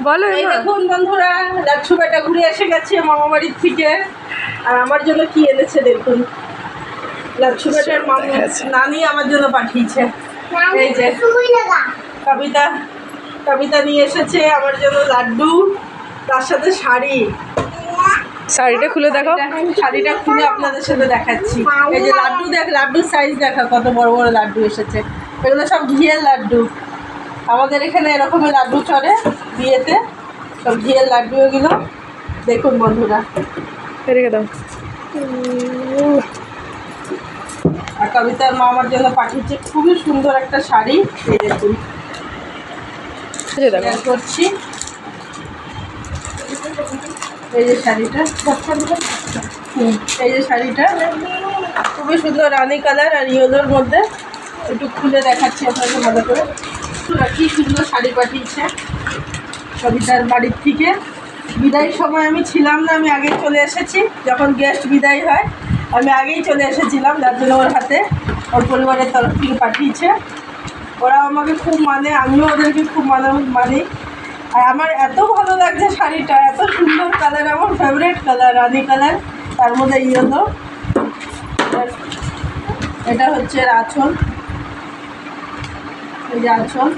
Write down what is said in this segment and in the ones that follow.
বলো। এই দেখুন বন্ধুরা, লাচ্ছু বেটা ঘুরে এসে গেছে মামা বাড়ির থেকে। আর আমার জন্য কি এনেছে দেখুন, লাচ্ছু বেটার নানি আমার জন্য পাঠিয়েছে। এই যে কবিতা নিয়ে এসেছে আমার জন্য লাড্ডু, তার সাথে শাড়ি। শাড়িটা খুলে দেখো। শাড়িটা খুলে আপনাদের সাথে দেখাচ্ছি। এই যে লাড্ডু দেখ, লাড্ডুর সাইজ দেখা, কত বড় বড় লাড্ডু এসেছে। এগুলো সব ঘিয়ের লাড্ডু। আমাদের এখানে এরকমের লাড্ডু চড়ে বিয়েতে, সব ঘিয়ের লাড্ডু এগুলো। দেখুন বন্ধুরা, রেখে দাও। আর কবিতার মা আমার জন্য পাঠিয়েছে খুবই সুন্দর একটা শাড়ি। এই দেখুন করছি, এই যে শাড়িটা, এই যে শাড়িটা খুবই সুন্দর, রানি কালার আর ইয়েলোর মধ্যে। একটু খুলে দেখাচ্ছি আপনাকে ভালো করে। কি সুন্দর শাড়ি পাঠিয়েছে কবিতার বাড়ির থেকে। বিদায়ের সময় আমি ছিলাম না, আমি আগেই চলে এসেছি। যখন গেস্ট বিদায় হয় আমি আগেই চলে এসেছিলাম, যার জন্য ওর হাতে ওর পরিবারের তরফ থেকে পাঠিয়েছে। ওরা আমাকে খুব মানে, আমিও ওদেরকে খুব মানি। আর আমার এত ভালো লাগছে শাড়িটা, এত সুন্দর কালার, আমার ফেভারিট কালার রানি কালার, তার মধ্যে ইয়েলো। এটা হচ্ছে আঁচল, এই যে আঁচল,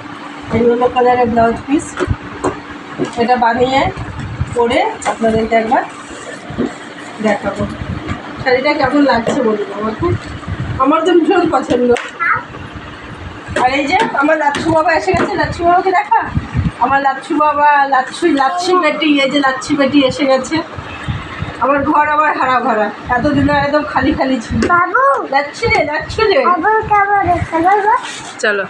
ইয়েলো কালারের ব্লাউজ পিস। এটা বানিয়ে পরে আপনাদেরকে একবার দেখাবো শাড়িটা কেমন লাগছে বলুন আমাকে। আমার তো ভীষণ পছন্দ। আর এই যে আমার লাচ্ছু বাবা এসে গেছে, লাচ্ছু বাবাকে দেখা। আমার লাচ্ছু বাবা, লাচ্ছি বেটি, এই যে লাচ্ছি বেটি এসে গেছে। আমার ঘর আবার হারা ভরা, এতদিন একদম খালি খালি ছিল। লাচ্ছি রে, লাচ্ছু রে, চলো।